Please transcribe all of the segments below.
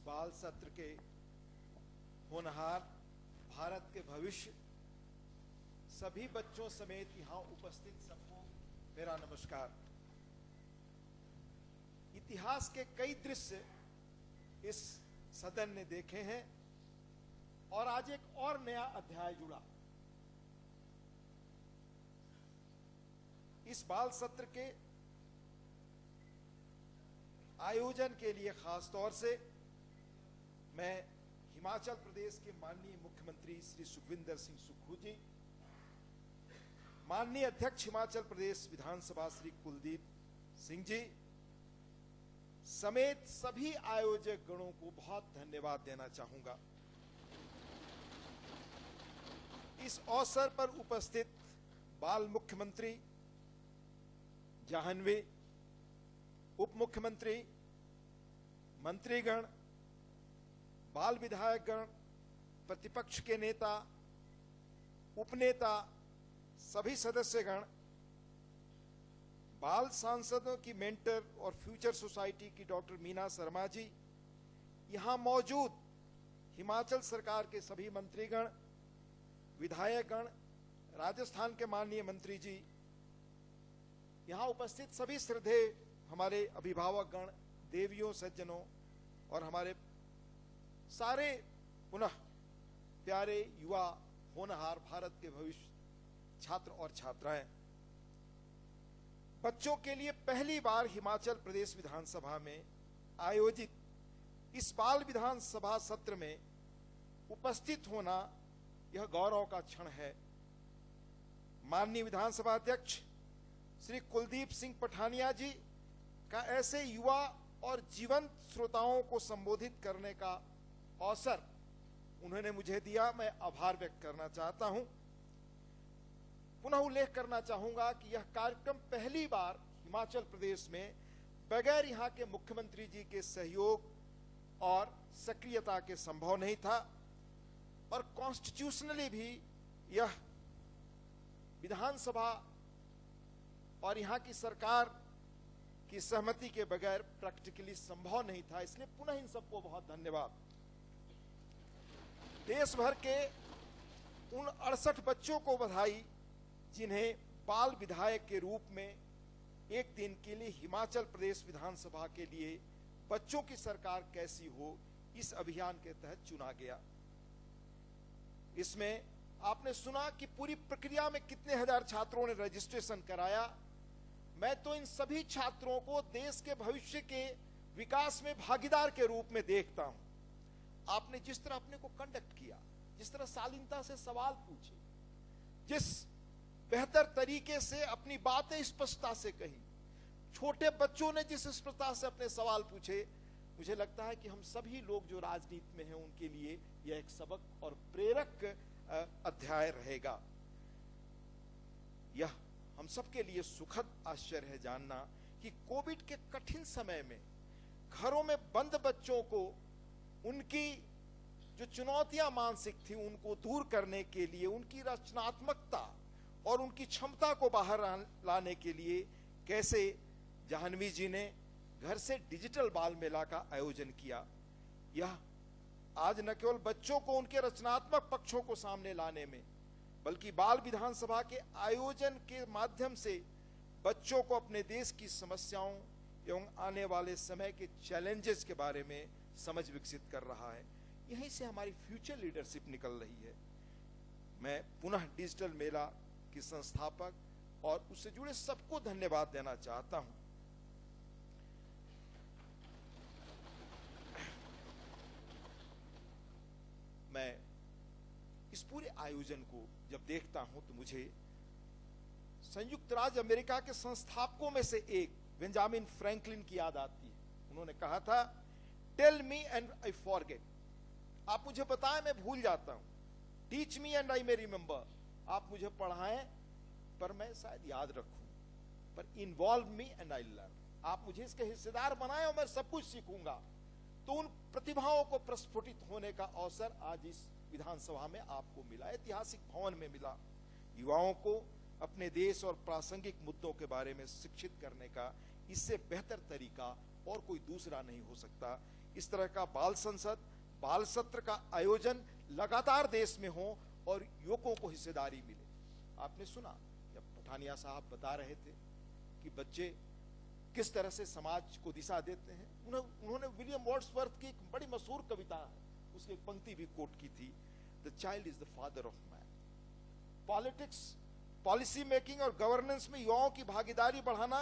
बाल सत्र के होनहार भारत के भविष्य सभी बच्चों समेत यहाँ उपस्थित सबको मेरा नमस्कार। इतिहास के कई दृश्य इस सदन ने देखे हैं और आज एक और नया अध्याय जुड़ा। इस बाल सत्र के आयोजन के लिए खास तौर से मैं हिमाचल प्रदेश के माननीय मुख्यमंत्री श्री सुखविंदर सिंह सुक्खू जी, माननीय अध्यक्ष हिमाचल प्रदेश विधानसभा श्री कुलदीप सिंह जी समेत सभी आयोजक गणों को बहुत धन्यवाद देना चाहूंगा। इस अवसर पर उपस्थित बाल मुख्यमंत्री, जाह्नवी, उप मुख्यमंत्री, मंत्रीगण, बाल विधायकगण, प्रतिपक्ष के नेता, उपनेता, सभी सदस्यगण, बाल सांसदों की मेंटर और फ्यूचर सोसाइटी की डॉक्टर मीना शर्मा जी, यहां मौजूद हिमाचल सरकार के सभी मंत्रीगण, विधायकगण, राजस्थान के माननीय मंत्री जी, यहां उपस्थित सभी श्रद्धेय हमारे अभिभावकगण, देवियों, सज्जनों और हमारे सारे पुनः प्यारे युवा होनहार भारत के भविष्य छात्र और छात्राएं, बच्चों के लिए पहली बार हिमाचल प्रदेश विधानसभा में आयोजित इस बाल विधानसभा सत्र में उपस्थित होना यह गौरव का क्षण है। माननीय विधानसभा अध्यक्ष श्री कुलदीप सिंह पठानिया जी का ऐसे युवा और जीवंत श्रोताओं को संबोधित करने का अवसर उन्होंने मुझे दिया, मैं आभार व्यक्त करना चाहता हूं। पुनः उल्लेख करना चाहूंगा कि यह कार्यक्रम पहली बार हिमाचल प्रदेश में बगैर यहां के मुख्यमंत्री जी के सहयोग और सक्रियता के संभव नहीं था और कॉन्स्टिट्यूशनली भी यह विधानसभा और यहां की सरकार की सहमति के बगैर प्रैक्टिकली संभव नहीं था। इसलिए पुनः इन सबको बहुत धन्यवाद। देश भर के उन 68 बच्चों को बधाई जिन्हें बाल विधायक के रूप में एक दिन के लिए हिमाचल प्रदेश विधानसभा के लिए बच्चों की सरकार कैसी हो इस अभियान के तहत चुना गया। इसमें आपने सुना कि पूरी प्रक्रिया में कितने हजार छात्रों ने रजिस्ट्रेशन कराया। मैं तो इन सभी छात्रों को देश के भविष्य के विकास में भागीदार के रूप में देखता हूं। आपने जिस तरह अपने को कंडक्ट किया, जिस तरह शालीनता से सवाल पूछे, जिस बेहतर तरीके से अपनी बातें स्पष्टता से कही, छोटे बच्चों ने जिस स्पष्टता से अपने सवाल पूछे, मुझे लगता है कि हम सभी लोग जो राजनीति में हैं उनके लिए यह एक सबक और प्रेरक अध्याय रहेगा। यह हम सबके लिए सुखद आश्चर्य है जानना कि कोविड के कठिन समय में घरों में बंद बच्चों को उनकी जो चुनौतियां मानसिक थी उनको दूर करने के लिए, उनकी रचनात्मकता और उनकी क्षमता को बाहर लाने के लिए कैसे जाह्नवी जी ने घर से डिजिटल बाल मेला का आयोजन किया। यह आज न केवल बच्चों को उनके रचनात्मक पक्षों को सामने लाने में, बल्कि बाल विधानसभा के आयोजन के माध्यम से बच्चों को अपने देश की समस्याओं एवं आने वाले समय के चैलेंजेस के बारे में समझ विकसित कर रहा है। यहीं से हमारी फ्यूचर लीडरशिप निकल रही है। मैं पुनः डिजिटल मेला की संस्थापक और उससे जुड़े सबको धन्यवाद देना चाहता हूं। मैं इस पूरे आयोजन को जब देखता हूं तो मुझे संयुक्त राज्य अमेरिका के संस्थापकों में से एक बेंजामिन फ्रैंकलिन की याद आती है। उन्होंने कहा था, tell me and I forget. आप मुझे बताएं, मैं भूल जाता हूं। Teach me and I may remember. आप मुझे पढ़ाएं पर मैं शायद याद रखूं। पर involve me and I learn. आप मुझे इसके हिस्सेदार बनाएं और मैं सब कुछ सीखूंगा। तो उन प्रतिभाओं को प्रस्फुटित होने का अवसर आज इस विधानसभा में आपको मिला, ऐतिहासिक भवन में मिला। युवाओं को अपने देश और प्रासंगिक मुद्दों के बारे में शिक्षित करने का इससे बेहतर तरीका और कोई दूसरा नहीं हो सकता। इस तरह का बाल संसद, बाल सत्र का आयोजन लगातार देश में हो और युवकों को हिस्सेदारी मिले। आपने सुना जब पठानिया साहब बता रहे थे कि बच्चे किस तरह से समाज को दिशा देते हैं, उन्होंने विलियम वर्ड्सवर्थ की एक बड़ी मशहूर कविता है, उसकी एक पंक्ति भी कोट की थी, the child is the father of man. Politics, policy making और गवर्नेंस में युवाओं की भागीदारी बढ़ाना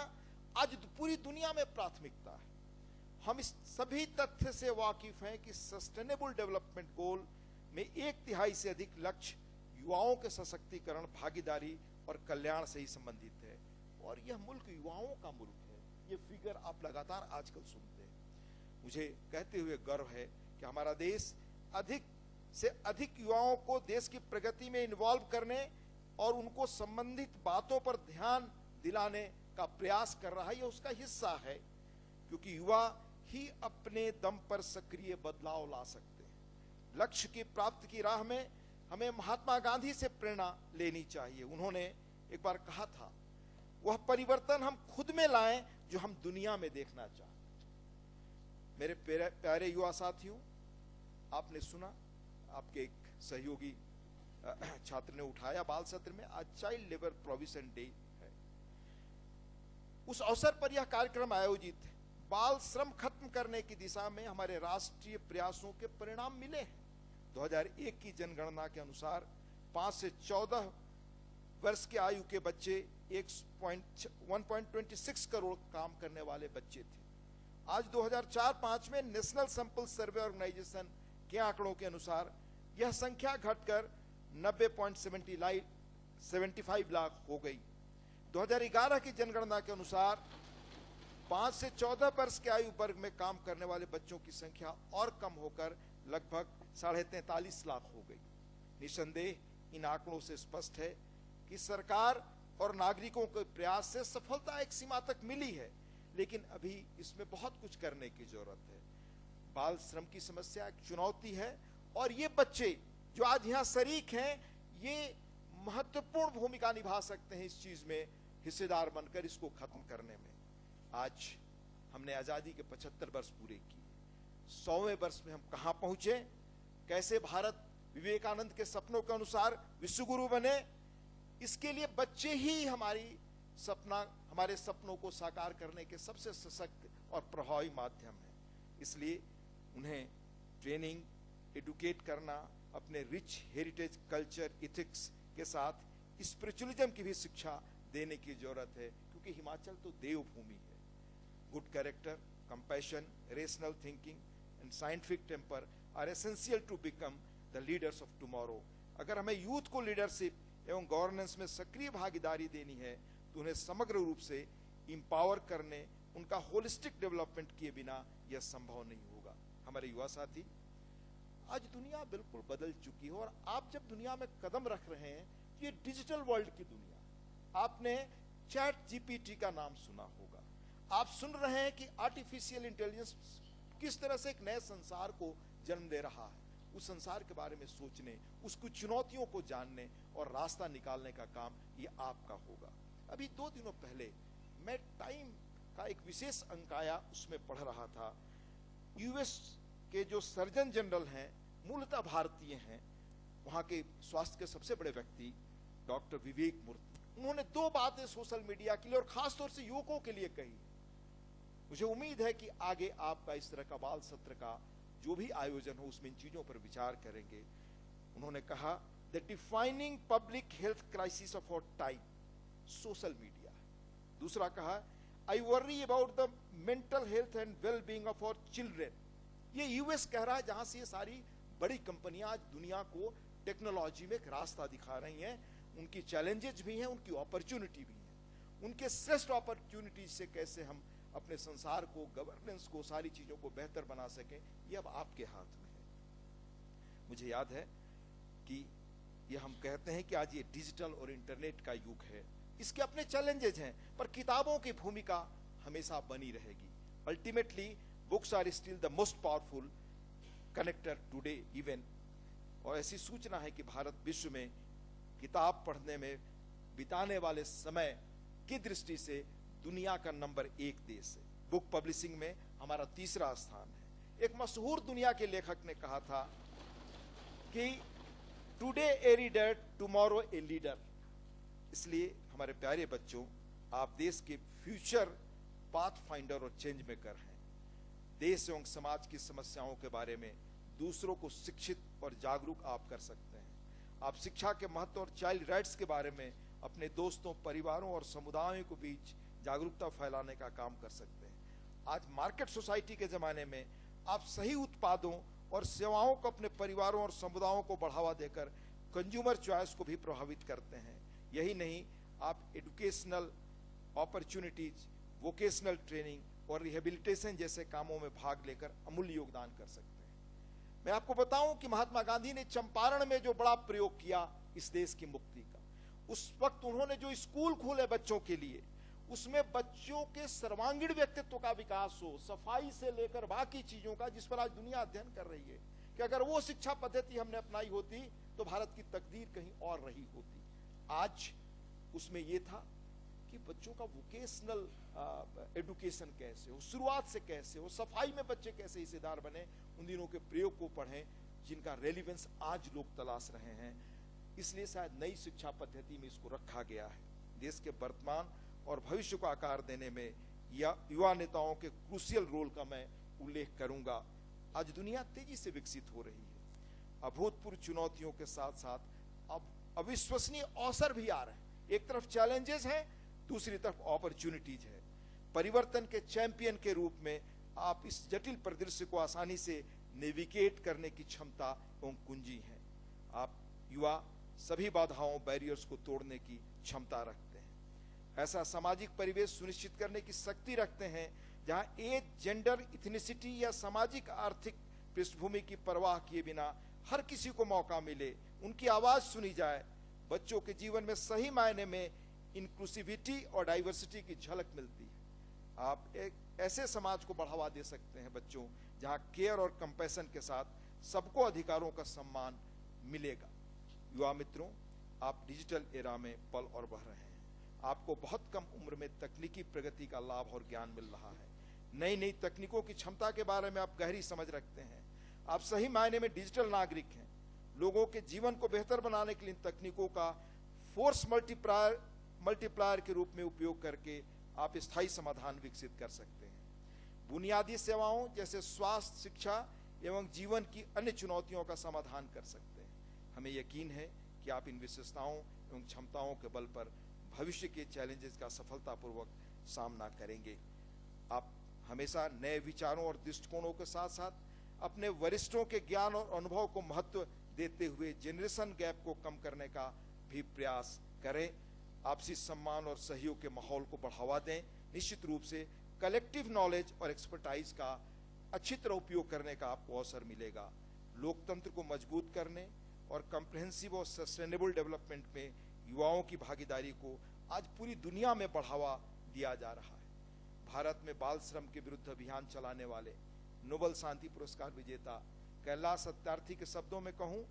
आज पूरी दुनिया में प्राथमिकता है। हम इस सभी तथ्य से वाकिफ हैं कि सस्टेनेबल डेवलपमेंट गोल में 1/3 से अधिक लक्ष्य युवाओं के सशक्तिकरण, भागीदारी और कल्याण से ही संबंधित है। और यह मुल्क युवाओं का मुल्क है, ये फिगर आप लगातार आजकल सुनते हैं। मुझे कहते हुए गर्व है कि हमारा देश अधिक से अधिक युवाओं को देश की प्रगति में इन्वॉल्व करने और उनको संबंधित बातों पर ध्यान दिलाने का प्रयास कर रहा है। यह उसका हिस्सा है, क्योंकि युवा ही अपने दम पर सक्रिय बदलाव ला सकते हैं। लक्ष्य की प्राप्ति की राह में हमें महात्मा गांधी से प्रेरणा लेनी चाहिए। उन्होंने एक बार कहा था, वह परिवर्तन हम खुद में लाएं जो हम दुनिया में देखना चाहते हैं। मेरे प्यारे युवा साथियों, आपने सुना, आपके एक सहयोगी छात्र ने उठाया, बाल सत्र में आज चाइल्ड लेबर प्रोविजन डे है। उस अवसर पर यह कार्यक्रम आयोजित है। बाल श्रम खत्म करने की दिशा में हमारे राष्ट्रीय प्रयासों के परिणाम मिले हैं। 2001 की जनगणना के अनुसार 5 से 14 वर्ष की आयु के बच्चे 1.26 करोड़ काम करने वाले बच्चे थे। आज 2004-05 में नेशनल सैंपल सर्वे ऑर्गेनाइजेशन के आंकड़ों के अनुसार यह संख्या घटकर 90.75 लाख हो गई। 2011 की जनगणना के अनुसार 5 से 14 वर्ष के आयु वर्ग में काम करने वाले बच्चों की संख्या और कम होकर लगभग 43.5 लाख हो गई। निसंदेह इन आंकड़ों से स्पष्ट है कि सरकार और नागरिकों के प्रयास से सफलता एक सीमा तक मिली है, लेकिन अभी इसमें बहुत कुछ करने की जरूरत है। बाल श्रम की समस्या एक चुनौती है और ये बच्चे जो आज यहाँ शरीक हैं, ये महत्वपूर्ण भूमिका निभा सकते हैं इस चीज में हिस्सेदार बनकर इसको खत्म करने में। आज हमने आजादी के 75 वर्ष पूरे किए। 100वें वर्ष में हम कहां पहुंचे, कैसे भारत विवेकानंद के सपनों के अनुसार विश्वगुरु बने, इसके लिए बच्चे ही हमारे सपनों को साकार करने के सबसे सशक्त और प्रभावी माध्यम है। इसलिए उन्हें ट्रेनिंग, एडुकेट करना, अपने रिच हेरिटेज, कल्चर, इथिक्स के साथ स्पिरिचुअलिज्म की भी शिक्षा देने की जरूरत है, क्योंकि हिमाचल तो देवभूमि है। Good character, compassion, rational thinking and scientific temper are essential to become the leaders of tomorrow. अगर हमें यूथ को लीडरशिप एवं गवर्नेंस में सक्रिय भागीदारी देनी है तो उन्हें समग्र रूप से इंपावर करने, उनका होलिस्टिक डेवलपमेंट किए बिना यह संभव नहीं होगा। हमारे युवा साथी, आज दुनिया बिल्कुल बदल चुकी है और आप जब दुनिया में कदम रख रहे हैं, ये डिजिटल वर्ल्ड की दुनिया। आपने चैट जीपीटी का नाम सुना होगा। आप सुन रहे हैं कि आर्टिफिशियल इंटेलिजेंस किस तरह से एक नए संसार को जन्म दे रहा है। उस संसार के बारे में सोचने, उसकी चुनौतियों को जानने और रास्ता निकालने का काम ये आपका होगा। अभी 2 दिनों पहले मैं टाइम का एक विशेष अंक आया, उसमें पढ़ रहा था। यूएस के जो सर्जन जनरल हैं, मूलतः भारतीय हैं, वहां के स्वास्थ्य के सबसे बड़े व्यक्ति डॉक्टर विवेक मूर्ति, उन्होंने 2 बातें सोशल मीडिया के लिए और खासतौर से युवकों के लिए कही। मुझे उम्मीद है कि आगे आपका इस तरह का बाल सत्र का जो भी आयोजन हो उसमें इन चीजों पर विचार करेंगे। उन्होंने कहा, the defining public health crisis of our time social media. दूसरा कहा, I worry about the mental health and well being of our children. ये यूएस कह रहा है, जहां से ये सारी बड़ी कंपनियां आज दुनिया को टेक्नोलॉजी में एक रास्ता दिखा रही हैं। उनकी चैलेंजेस भी हैं, उनकी अपॉर्चुनिटी भी है। उनके श्रेष्ठ अपॉर्चुनिटी से कैसे हम अपने संसार को, गवर्नेंस को, सारी चीजों को बेहतर बना सकें, यह अब आपके हाथ में है। मुझे याद है कि यह हम कहते हैं कि आज ये डिजिटल और इंटरनेट का युग है। इसके अपने चैलेंजेस हैं, पर किताबों की भूमिका हमेशा बनी रहेगी। Ultimately books are still the most powerful connector today even. और ऐसी सूचना है कि भारत विश्व में किताब पढ़ने में बिताने वाले समय की दृष्टि से दुनिया का नंबर 1 देश है। बुक पब्लिशिंग में हमारा 3रा स्थान है। एक मशहूर दुनिया के लेखक ने कहा था कि today A reader tomorrow a leader. इसलिए हमारे प्यारे बच्चों, आप देश के फ्यूचर पाथ फाइंडर और चेंज मेकर हैं। देश एवं समाज की समस्याओं के बारे में दूसरों को शिक्षित और जागरूक आप कर सकते हैं। आप शिक्षा के महत्व और चाइल्ड राइट्स के बारे में अपने दोस्तों, परिवारों और समुदायों के बीच जागरूकता फैलाने का काम कर सकते हैं। आज मार्केट सोसाइटी के जमाने में आप सही उत्पादों और सेवाओं को अपने परिवारों और समुदायों को बढ़ावा देकर कंज्यूमर चॉइस को भी प्रभावित करते हैं। यही नहीं, आप एजुकेशनल अपॉर्चुनिटीज, वोकेशनल ट्रेनिंग और रिहेबिलिटेशन जैसे कामों में भाग लेकर अमूल्य योगदान कर सकते हैं। मैं आपको बताऊं कि महात्मा गांधी ने चंपारण में जो बड़ा प्रयोग किया इस देश की मुक्ति का, उस वक्त उन्होंने जो स्कूल खोले बच्चों के लिए, उसमें बच्चों के सर्वांगीण व्यक्तित्व का विकास हो, सफाई से लेकर बाकी चीजों का, जिस पर आज दुनिया अध्ययन कर रही है कि अगर वो शिक्षा पद्धति हमने अपनाई होती तो भारत की तकदीर कहीं और रही होती। आज उसमें यह था कि बच्चों का वोकेशनल एजुकेशन कैसे हो, शुरुआत से कैसे हो, सफाई में बच्चे कैसे हिस्सेदार बने, उन दिनों के प्रयोग को पढ़ें जिनका रेलिवेंस आज लोग तलाश रहे हैं। इसलिए शायद नई शिक्षा पद्धति में इसको रखा गया है। देश के वर्तमान और भविष्य को आकार देने में युवा नेताओं के क्रूशियल रोल का मैं उल्लेख करूंगा। आज दुनिया तेजी से विकसित हो रही है। अभूतपूर्व चुनौतियों के साथ साथ अब अविश्वसनीय अवसर भी आ रहे हैं। एक तरफ चैलेंजेस हैं, दूसरी तरफ अपॉर्चुनिटीज है। परिवर्तन के चैंपियन के रूप में आप इस जटिल परिदृश्य को आसानी से नेविगेट करने की क्षमता एवं कुंजी है। आप युवा सभी बाधाओं, बैरियर्स को तोड़ने की क्षमता रखते हैं। ऐसा सामाजिक परिवेश सुनिश्चित करने की शक्ति रखते हैं जहां एज, जेंडर, इथनिसिटी या सामाजिक आर्थिक पृष्ठभूमि की परवाह किए बिना हर किसी को मौका मिले, उनकी आवाज सुनी जाए। बच्चों के जीवन में सही मायने में इंक्लूसिविटी और डाइवर्सिटी की झलक मिलती है। आप एक ऐसे समाज को बढ़ावा दे सकते हैं बच्चों, जहां केयर और कंपैशन के साथ सबको अधिकारों का सम्मान मिलेगा। युवा मित्रों, आप डिजिटल एरा में पल और बह रहे हैं। आपको बहुत कम उम्र में तकनीकी प्रगति का लाभ और ज्ञान मिल रहा है। नई नई तकनीकों की क्षमता के बारे में आप गहरी समझ रखते हैं। आप सही मायने में डिजिटल नागरिक हैं। लोगों के जीवन को बेहतर बनाने के लिए इन तकनीकों का फोर्स मल्टीप्लायर के रूप में उपयोग करके आप स्थायी समाधान विकसित कर सकते हैं। बुनियादी सेवाओं जैसे स्वास्थ्य, शिक्षा एवं जीवन की अन्य चुनौतियों का समाधान कर सकते हैं। हमें यकीन है कि आप इन विशेषताओं एवं क्षमताओं के बल पर भविष्य के चैलेंजेस का सफलतापूर्वक सामना करेंगे। आप हमेशा नए विचारों और दृष्टिकोणों के साथ साथ अपने वरिष्ठों के ज्ञान और अनुभव को महत्व देते हुए जेनरेशन गैप को कम करने का भी प्रयास करें। आपसी सम्मान और सहयोग के माहौल को बढ़ावा दें। निश्चित रूप से कलेक्टिव नॉलेज और एक्सपर्टाइज का अच्छी तरह उपयोग करने का आपको अवसर मिलेगा। लोकतंत्र को मजबूत करने और कॉम्प्रिहेंसिव और सस्टेनेबल डेवलपमेंट में युवाओं की भागीदारी को आज पूरी दुनिया में बढ़ावा दिया जा रहा है। भारत में बाल श्रम के विरुद्ध अभियान चलाने वाले नोबेल शांति पुरस्कार विजेता कैलाश सत्यार्थी के शब्दों में कहूं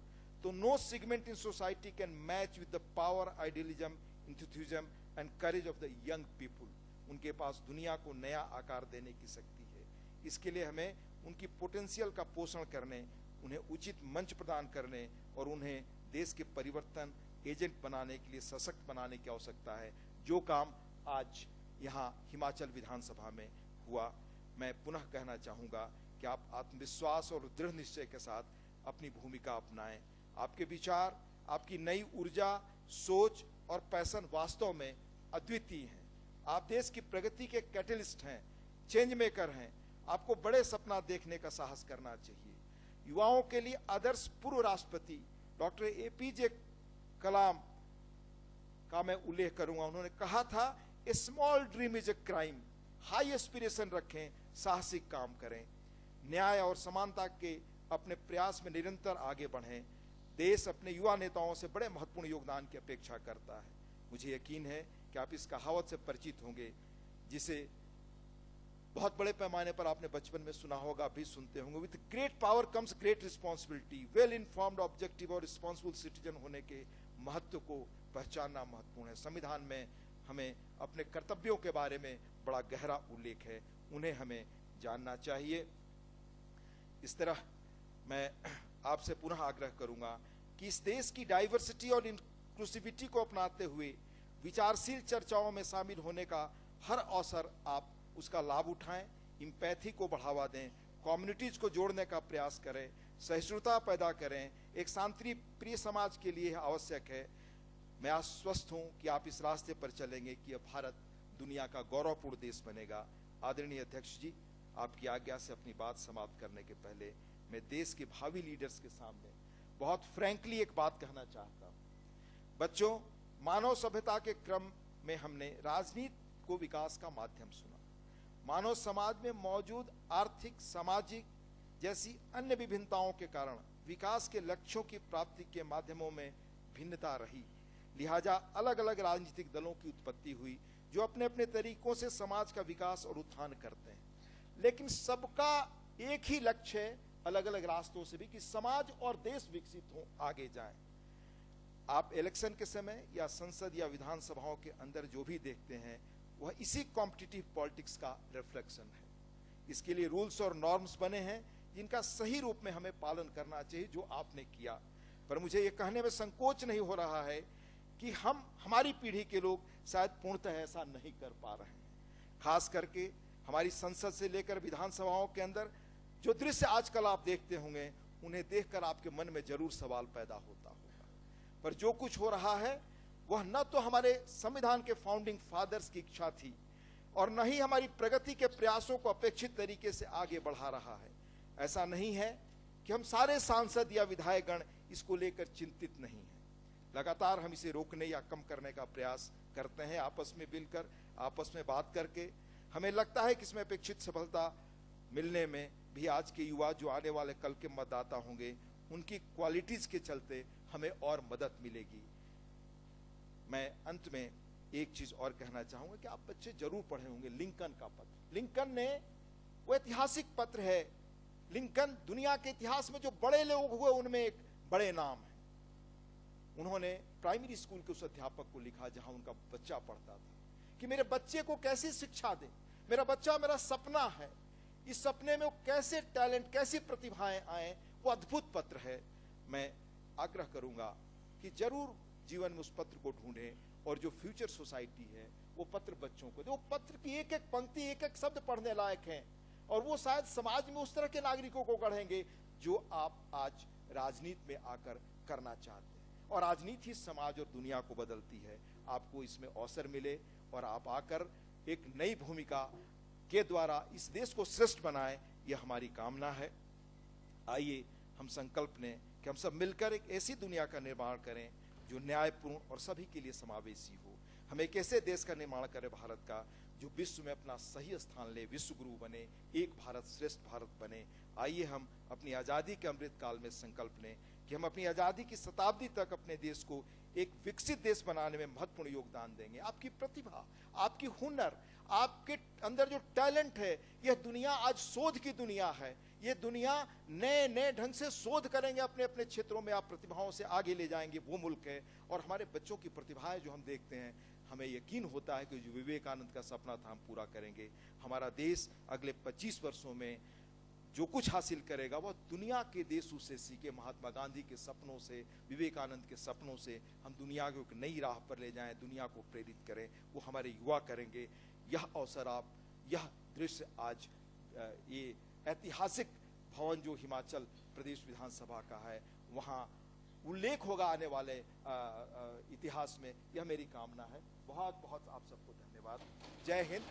तो no segment in society can match with the power, idealism, enthusiasm and courage of the young people. उनके पास दुनिया को नया आकार देने की शक्ति है। इसके लिए हमें उनकी पोटेंशियल का पोषण करने, उन्हें उचित मंच प्रदान करने और उन्हें देश के परिवर्तन एजेंट बनाने के लिए सशक्त बनाने की आवश्यकता है, जो काम आज यहाँ हिमाचल विधानसभा में हुआ। मैं पुनः कहना चाहूँगा कि आप आत्मविश्वास और दृढ़ निश्चय के साथ अपनी भूमिका अपनाएं। आपके विचार, आपकी नई ऊर्जा, सोच और पैशन वास्तव में अद्वितीय हैं। आप देश की प्रगति के कैटलिस्ट हैं, चेंज मेकर हैं। आपको बड़े सपना देखने का साहस करना चाहिए। युवाओं के लिए आदर्श पूर्व राष्ट्रपति डॉक्टर एपीजे कलाम का मैं उल्लेख करूंगा। उन्होंने कहा था, a small dream is a crime. High aspiration रखें, साहसिक काम करें, न्याय और समानता के अपने प्रयास में निरंतर आगे बढ़ें। देश अपने युवा नेताओं से बड़े महत्वपूर्ण योगदान की अपेक्षा करता है। मुझे यकीन है कि आप इस कहावत से परिचित होंगे, जिसे बहुत बड़े पैमाने पर आपने बचपन में सुना होगा, भी सुनते होंगे। With great power comes great responsibility. Well informed, objective और रिस्पॉन्सिबल सिटीजन होने के महत्व को पहचानना महत्वपूर्ण है। संविधान में हमें अपने कर्तव्यों के बारे में बड़ा गहरा उल्लेख है, उन्हें हमें जानना चाहिए। इस तरह मैं आपसे पुनः आग्रह करूंगा कि इस देश की डाइवर्सिटी और इंक्लूसिविटी को अपनाते हुए विचारशील चर्चाओं में शामिल होने का हर अवसर आप उसका लाभ उठाएं, इम्पैथी को बढ़ावा दें, कम्युनिटीज को जोड़ने का प्रयास करें, सहिष्णुता पैदा करें। एक शांति प्रिय समाज के लिए आवश्यक है। मैं आश्वस्त हूं कि आप इस रास्ते पर चलेंगे कि अब भारत दुनिया का गौरवपूर्ण देश बनेगा। आदरणीय अध्यक्ष जी, आपकी आज्ञा से अपनी बात समाप्त करने के पहले मैं देश के भावी लीडर्स के सामने बहुत फ्रैंकली एक बात कहना चाहता हूं। बच्चों, मानव सभ्यता के क्रम में हमने राजनीति को विकास का माध्यम सुना। मानव समाज में मौजूद आर्थिक, सामाजिक जैसी अन्य विभिन्नताओं के कारण विकास के लक्ष्यों की प्राप्ति के माध्यमों में भिन्नता रही। लिहाजा अलग अलग राजनीतिक दलों की उत्पत्ति हुई जो अपने अपने तरीकों से समाज का विकास और उत्थान करते हैं, लेकिन सबका एक ही लक्ष्य है, अलग अलग रास्तों से भी, कि समाज और देश विकसित हो, आगे जाएं। आप इलेक्शन के समय या संसद या विधानसभाओं के अंदर जो भी देखते हैं वह इसी कॉम्पिटिटिव पॉलिटिक्स का रिफ्लेक्शन है। इसके लिए रूल्स और नॉर्म्स बने हैं जिनका सही रूप में हमें पालन करना चाहिए, जो आपने किया। पर मुझे ये कहने में संकोच नहीं हो रहा है कि हमारी पीढ़ी के लोग शायद पूर्णतः ऐसा नहीं कर पा रहे हैं। खास करके हमारी संसद से लेकर विधानसभाओं के अंदर जो दृश्य आजकल आप देखते होंगे, उन्हें देखकर आपके मन में जरूर सवाल पैदा होता होगा। पर जो कुछ हो रहा है वह न तो हमारे संविधान के फाउंडिंग फादर्स की इच्छा थी और न ही हमारी प्रगति के प्रयासों को अपेक्षित तरीके से आगे बढ़ा रहा है। ऐसा नहीं है कि हम सारे सांसद या विधायकगण इसको लेकर चिंतित नहीं हैं। लगातार हम इसे रोकने या कम करने का प्रयास करते हैं, आपस में मिलकर, आपस में बात करके। हमें लगता है कि इसमें अपेक्षित सफलता मिलने में भी आज के युवा जो आने वाले कल के मतदाता होंगे, उनकी क्वालिटीज के चलते हमें और मदद मिलेगी। मैं अंत में एक चीज और कहना चाहूंगा कि आप बच्चे जरूर पढ़े होंगे लिंकन का पत्र। लिंकन ने, वो ऐतिहासिक पत्र है। लिंकन दुनिया के इतिहास में जो बड़े लोग हुए उनमें एक बड़े नाम है। उन्होंने प्राइमरी स्कूल के उस अध्यापक को लिखा जहां उनका बच्चा पढ़ता था कि मेरे बच्चे को कैसी शिक्षा दे, मेरा बच्चा मेरा सपना है, इस सपने में वो कैसे टैलेंट, कैसी प्रतिभाएं आए। वो अद्भुत पत्र है। मैं आग्रह करूंगा कि जरूर जीवन में उस पत्र को ढूंढें और जो फ्यूचर सोसाइटी है वो पत्र बच्चों को दे। वो पत्र की एक एक पंक्ति, एक एक शब्द पढ़ने लायक है और वो शायद समाज में उस तरह के नागरिकों को गढ़ेंगे जो आप आज राजनीति में आकर करना चाहते हैं। और राजनीति ही समाज और दुनिया को बदलती है। आपको इसमें अवसर मिले और आप आकर एक नई भूमिका के द्वारा इस देश को श्रेष्ठ बनाएं, यह हमारी कामना है। आइए हम संकल्प लें कि हम सब मिलकर एक ऐसी दुनिया का निर्माण करें जो न्यायपूर्ण और सभी के लिए समावेशी हो। हम एक ऐसे देश का निर्माण करें भारत का जो विश्व में अपना सही स्थान ले, विश्व गुरु बने, एक भारत श्रेष्ठ भारत बने। आइए हम अपनी आज़ादी के अमृत काल में संकल्प लें कि हम अपनी आज़ादी की शताब्दी तक अपने देश को एक विकसित देश बनाने में महत्वपूर्ण योगदान देंगे। आपकी प्रतिभा, आपकी हुनर, आपके अंदर जो टैलेंट है, यह दुनिया आज शोध की दुनिया है। ये दुनिया नए नए ढंग से शोध करेंगे अपने अपने क्षेत्रों में, आप प्रतिभाओं से आगे ले जाएंगे, वो मुल्क है। और हमारे बच्चों की प्रतिभाएं जो हम देखते हैं, हमें यकीन होता है कि जो विवेकानंद का सपना था हम पूरा करेंगे। हमारा देश अगले 25 वर्षों में जो कुछ हासिल करेगा वह दुनिया के देशों से सीखे। महात्मा गांधी के सपनों से, विवेकानंद के सपनों से हम दुनिया को एक नई राह पर ले जाएं, दुनिया को प्रेरित करें, वो हमारे युवा करेंगे। यह अवसर आप, यह दृश्य आज ये ऐतिहासिक भवन जो हिमाचल प्रदेश विधानसभा का है, वहाँ उल्लेख होगा आने वाले इतिहास में, यह मेरी कामना है। बहुत बहुत आप सबको धन्यवाद। जय हिंद।